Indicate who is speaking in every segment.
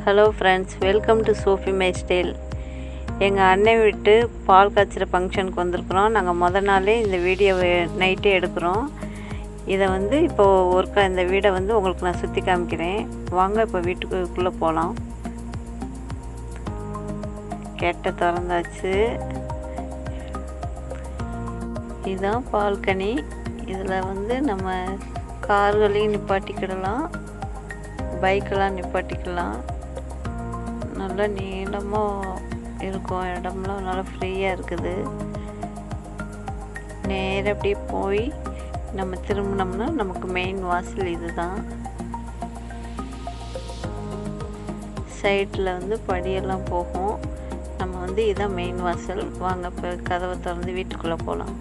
Speaker 1: Hello friends, welcome to Sophie my style. எங்கள் அண்ணன் வீட்டு பால் காய்ச்சிற ஃபங்க்ஷனுக்கு வந்திருக்குறோம். நாங்கள் மொதல் நாளே இந்த வீடியோவை நைட்டே எடுக்கிறோம். இதை இப்போது ஒருக்கா இந்த வீடை உங்களுக்கு நான் சுற்றி காமிக்கிறேன். வாங்க இப்போ வீட்டுக்குள்ளே போகலாம். கேட்டை திறந்தாச்சு. இதுதான் பால்கனி. இதில் நம்ம கார்களையும் நிப்பாட்டிக்கிடலாம், பைக்கெல்லாம் நிப்பாட்டிக்கலாம். நல்லா நீளமாக இருக்கும், இடம்லாம் நல்லா ஃப்ரீயாக இருக்குது. நேராக அப்படியே போய் நம்ம திரும்பினோம்னா நமக்கு மெயின் வாசல் இது தான். சைடில் படியெல்லாம் போகும். நம்ம இதுதான் மெயின் வாசல். வாங்க இப்போ கதவை திறந்து வீட்டுக்குள்ளே போகலாம்.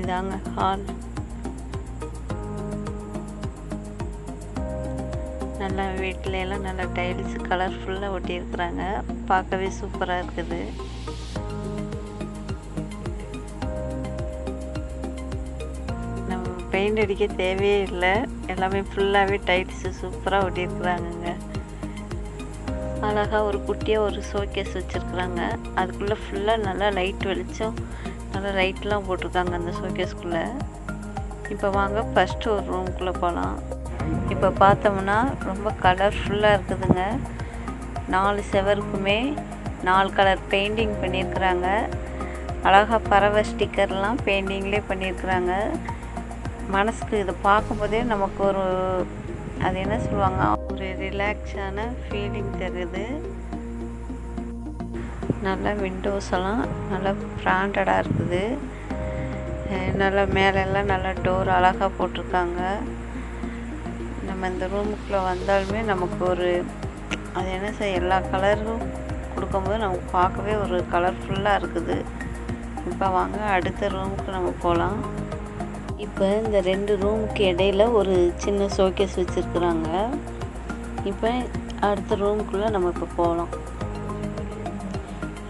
Speaker 1: இதாங்க ஹால். நல்லா வீட்டில எல்லாம் நல்லா டைல்ஸ் கலர்ஃபுல்லாக ஒட்டியிருக்கிறாங்க. பார்க்கவே சூப்பராக இருக்குது. நம்ம பெயிண்ட் அடிக்க தேவையே இல்லை, எல்லாமே ஃபுல்லாகவே டைல்ஸு சூப்பராக ஒட்டியிருக்கிறாங்கங்க. அழகாக ஒரு குட்டியாக ஒரு ஷோகேஸ் வச்சுருக்குறாங்க. அதுக்குள்ளே ஃபுல்லாக நல்லா லைட் வெளிச்சம், நல்லா லைட்லாம் போட்டிருக்காங்க அந்த ஷோகேஸ்குள்ளே. இப்போ வாங்க ஃபஸ்ட்டு ஒரு ரூம்குள்ளே போகலாம். இப்போ பார்த்தோம்னா ரொம்ப கலர்ஃபுல்லாக இருக்குதுங்க. 4 செவருக்குமே 4 கலர் பெயிண்டிங் பண்ணியிருக்கிறாங்க. அழகாக பறவை ஸ்டிக்கர்லாம் பெயிண்டிங்லேயே பண்ணியிருக்கிறாங்க. மனசுக்கு இதை பார்க்கும்போதே நமக்கு ஒரு அது என்ன சொல்லுவாங்க, ஒரு ரிலாக்ஸான ஃபீலிங் தருது. நல்லா விண்டோஸ் எல்லாம் நல்லா பிராண்டடாக இருக்குது. நல்லா மேலெல்லாம் நல்லா டோர் அழகாக போட்டிருக்காங்க. நம்ம இந்த ரூமுக்குள்ளே வந்தாலுமே நமக்கு ஒரு அது என்ன செய்ய எல்லா கலரும் கொடுக்கும்போது நமக்கு பார்க்கவே ஒரு கலர்ஃபுல்லாக இருக்குது. இப்போ வாங்க அடுத்த ரூமுக்கு நம்ம போகலாம். இப்போ இந்த 2 ரூமுக்கு இடையில ஒரு சின்ன ஷோகேஸ் வச்சுருக்குறாங்க. இப்போ அடுத்த ரூமுக்குள்ளே நம்ம இப்போ போகலாம்.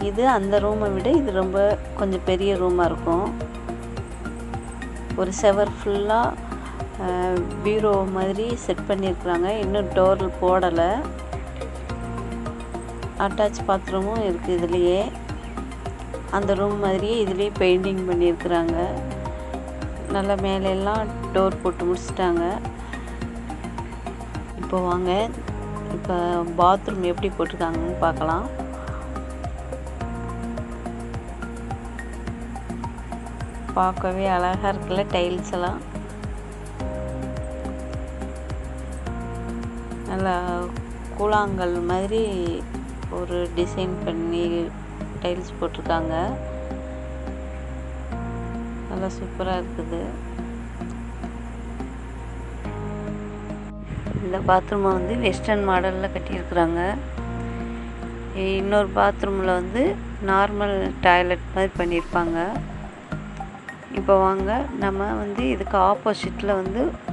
Speaker 1: இது அந்த ரூமை விட இது ரொம்ப கொஞ்சம் பெரிய ரூமாக இருக்கும். ஒரு செவர் ஃபுல்லாக பீரோ மாதிரி செட் பண்ணியிருக்கிறாங்க. இன்னும் டோர் போடலை. அட்டாச் பாத்ரூமும் இருக்குது இதுலேயே. அந்த ரூம் மாதிரியே இதுலேயே பெயிண்டிங் பண்ணியிருக்கிறாங்க. நல்லா மேலெல்லாம் டோர் போட்டு முடிச்சிட்டாங்க. இப்போ வாங்க இப்போ பாத்ரூம் எப்படி போட்டிருக்காங்கன்னு பார்க்கலாம். பார்க்கவே அழகாக இருக்குல்ல டைல்ஸ் எல்லாம். நல்லா கூழாங்கல் மாதிரி ஒரு டிசைன் பண்ணி டைல்ஸ் போட்டிருக்காங்க. நல்லா சூப்பராக இருக்குது. இந்த பாத்ரூமை வெஸ்டர்ன் மாடலில் கட்டியிருக்கிறாங்க. இன்னொரு பாத்ரூமில் நார்மல் டாய்லெட் மாதிரி பண்ணியிருப்பாங்க. இப்போ வாங்க நம்ம இதுக்கு ஆப்போசிட்டில்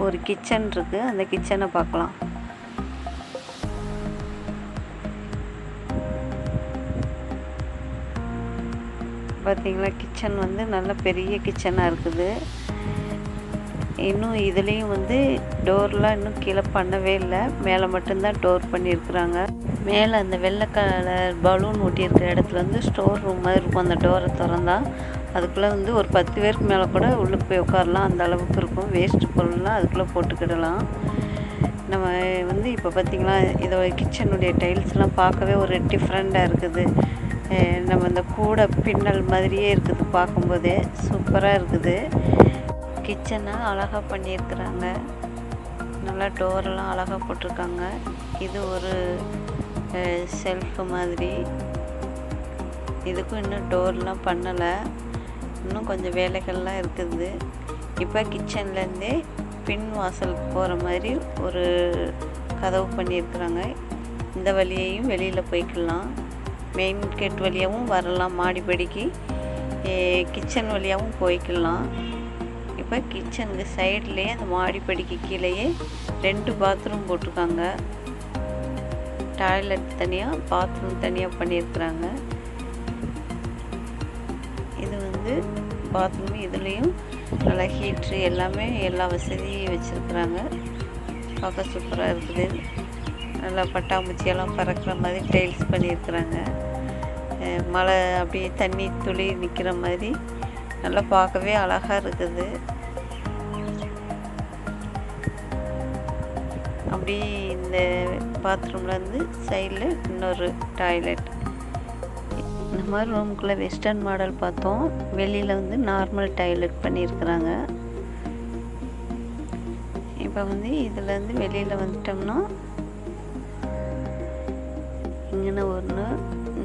Speaker 1: ஒரு கிச்சன் இருக்குது. அந்த கிச்சனை பார்க்கலாம். பார்த்தீங்களா, கிச்சன் நல்ல பெரிய கிச்சனாக இருக்குது. இன்னும் இதுலேயும் டோர்லாம் இன்னும் கீழே பண்ணவே இல்லை. மேலே மட்டும்தான் டோர் பண்ணியிருக்கிறாங்க. மேலே அந்த வெள்ளை கலர் பலூன் ஒட்டியிருக்கிற இடத்துல ஸ்டோர் ரூம் மாதிரி இருக்கும். அந்த டோரை திறந்தா அதுக்குள்ளே ஒரு 10 பேருக்கு மேலே கூட உள்ளே போய் உட்காரலாம். அந்த அளவுக்கு இருக்கும். வேஸ்ட்டு பொருள்லாம் அதுக்குள்ளே போட்டுக்கிடலாம். நம்ம இப்போ பார்த்திங்களா, இதோட கிச்சனுடைய டைல்ஸ்லாம் பார்க்கவே ஒரு டிஃப்ரெண்ட்டாக இருக்குது. நம்ம இந்த கூடை பின்னல் மாதிரியே இருக்குது. பார்க்கும்போதே சூப்பராக இருக்குது. கிச்சனை அழகாக பண்ணியிருக்கிறாங்க. நல்லா டோரெல்லாம் அழகாக போட்டிருக்காங்க. இது ஒரு ஷெல்ஃபு மாதிரி. இதுக்கும் இன்னும் டோர்லாம் பண்ணலை. இன்னும் கொஞ்சம் வேலைகள்லாம் இருக்குது. இப்போ கிச்சன்லேருந்தே பின் வாசலுக்கு போகிற மாதிரி ஒரு கதவு பண்ணியிருக்கிறாங்க. இந்த வழியையும் வெளியில் போய்க்கலாம். மெயின் கேட் வழியாகவும் வரலாம். மாடிப்படிக்கு கிச்சன் வழியாகவும் போய்க்கலாம். இப்போ கிச்சனுக்கு சைட்லேயே அந்த மாடிப்படிக்கு கீழேயே 2 பாத்ரூம் போட்டிருக்காங்க. டாய்லெட் தனியாக, பாத்ரூம் தனியாக பண்ணியிருக்கிறாங்க. இது பாத்ரூம். இதுலேயும் நல்லா ஹீட்ரு எல்லாமே எல்லா வசதியும் வச்சுருக்குறாங்க. பார்க்க சூப்பராக இருக்குது. நல்லா பட்டாம்பூச்சியெல்லாம் பறக்கிற மாதிரி டைல்ஸ் பண்ணியிருக்கிறாங்க. மழை அப்படியே தண்ணி துளி நிற்கிற மாதிரி நல்லா பார்க்கவே அழகாக இருக்குது. அப்படி இந்த பாத்ரூம்லேருந்து சைடில் இன்னொரு டாய்லெட். இந்த மாதிரி ரூமுக்குள்ளே வெஸ்டர்ன் மாடல் பார்த்தோம். வெளியில் வந்து நார்மல் டாய்லெட் பண்ணியிருக்கிறாங்க. இப்போ வந்து இதுலேருந்து வெளியில் வந்துட்டோம்னா இங்கே ஒன்று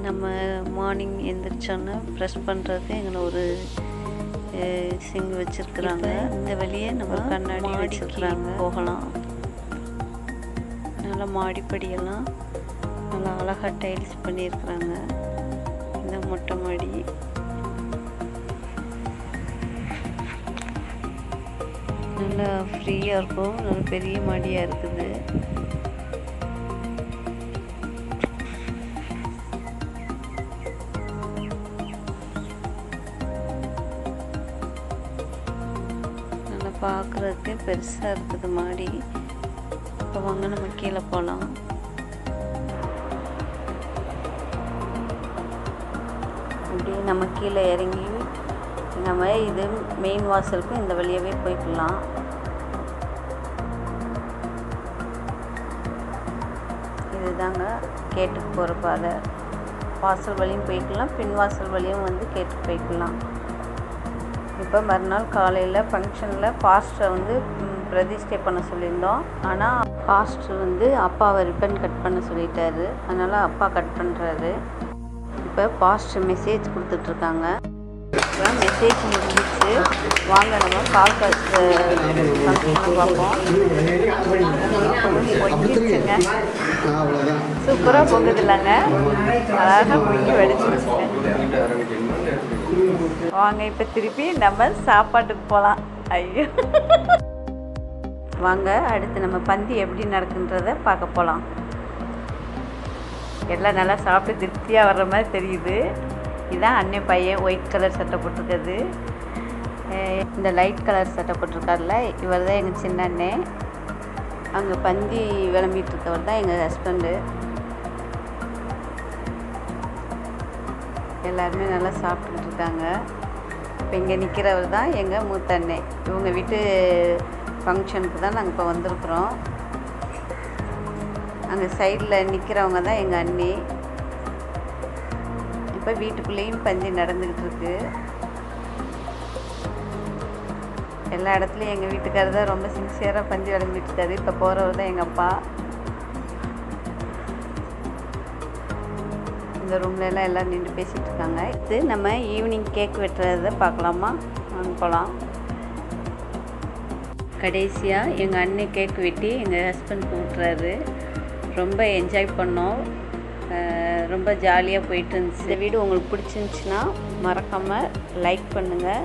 Speaker 1: நம்ம மார்னிங் எழுந்திரிச்சோன்னா ப்ரெஷ் பண்ணுறது இங்கே ஒரு சிங்க் வச்சுருக்குறாங்க. இந்த வழியே நம்ம கண்ணாடி வச்சுருக்குறாங்க, போகலாம். நல்லா மாடிப்படியெல்லாம் நல்லா அழகாக டைல்ஸ் பண்ணியிருக்கிறாங்க. இந்த மொட்டை மாடி நல்லா ஃப்ரீயாக இருக்கும். நல்ல பெரிய மாடியாக இருக்குது. நல்லா பார்க்குறதுக்கு பெருசாக இருக்குது மாடி. இப்போ வாங்க நம்ம கீழே போகலாம். இப்படி நம்ம கீழே இறங்கி நம்ம இது மெயின் வாசலுக்கு இந்த வழியாகவே போய்க்கலாம். இதுதாங்க கேட்டுக்கு போகிற பாதை. வாசல் வழியும் போய்க்கலாம், பின் வாசல் வழியும் வந்து கேட்டுக்கு போய்க்கலாம். இப்போ மறுநாள் காலையில் ஃபங்க்ஷனில் பாஸ்டரை வந்து பிரதிஷ்டை பண்ண சொல்லியிருந்தோம். ஆனால் பாஸ்டர் வந்து அப்பாவை ரிப்பன் கட் பண்ண சொல்லிட்டாரு. அதனால் அப்பா கட் பண்ணுறாரு. இப்போ பாஸ்டர் மெசேஜ் கொடுத்துட்ருக்காங்க. இப்போ மெசேஜ் முடிஞ்சிச்சு. வாங்க நம்ம கால் காசு ஃபங்க்ஷனை பார்ப்போம். பொங்கிடுச்சுங்க, சூப்பராக பொங்குது இல்லைங்க, அழகாக பொங்கி வெடிச்சிருச்சுங்க. வாங்க இப்போ திருப்பி நம்ம சாப்பாட்டுக்கு போகலாம். ஐயோ, வாங்க அடுத்து நம்ம பந்தி எப்படி நடக்குன்றதை பார்க்க போகலாம். எல்லாம் நல்லா சாப்பிட்டு திருப்தியாக வர்ற மாதிரி தெரியுது. இதுதான் அண்ணன் பையன் ஒயிட் கலர் சட்டை போட்டிருக்குது. இந்த லைட் கலர் சட்டை போட்டிருக்காருல, இவர் தான் எங்கள் சின்ன அண்ணன். அங்கே பந்தி விளம்பிட்டு இருக்கவர் தான் எங்கள் ஹஸ்பண்டு. எல்லாருமே நல்லா சாப்பிட்டுக்கிட்டு இருக்காங்க. இப்போ இங்கே நிற்கிறவர் தான் எங்கள் மூத்த அண்ணன். இவங்க வீட்டு ஃபங்க்ஷனுக்கு தான் நாங்கள் இப்போ வந்திருக்குறோம். அங்கே சைடில் நிற்கிறவங்க தான் எங்கள் அண்ணி. இப்போ வீட்டுக்குள்ளேயும் பந்தி நடந்துக்கிட்டு இருக்கு. எல்லா இடத்துலையும் எங்கள் வீட்டுக்காரர் தான் ரொம்ப சின்சியராக பந்தி விளம்பிட்டு இருக்காரு. இப்போ போகிறவர் தான் எங்கள் அப்பா. இந்த ரூம்ல எல்லாம் நின்று பேசிகிட்டு இருக்காங்க. இது நம்ம ஈவினிங் கேக் வெட்டுறதை பார்க்கலாமா? வாங்க போகலாம். கடைசியாக எங்கள் அண்ணன் கேக் வெட்டி எங்கள் ஹஸ்பண்ட் கூப்பிட்றாரு. ரொம்ப என்ஜாய் பண்ணோம். ரொம்ப ஜாலியாக போயிட்டு இருந்துச்சு. இந்த வீடியோ உங்களுக்கு பிடிச்சிருந்துச்சின்னா மறக்காமல் லைக் பண்ணுங்கள்.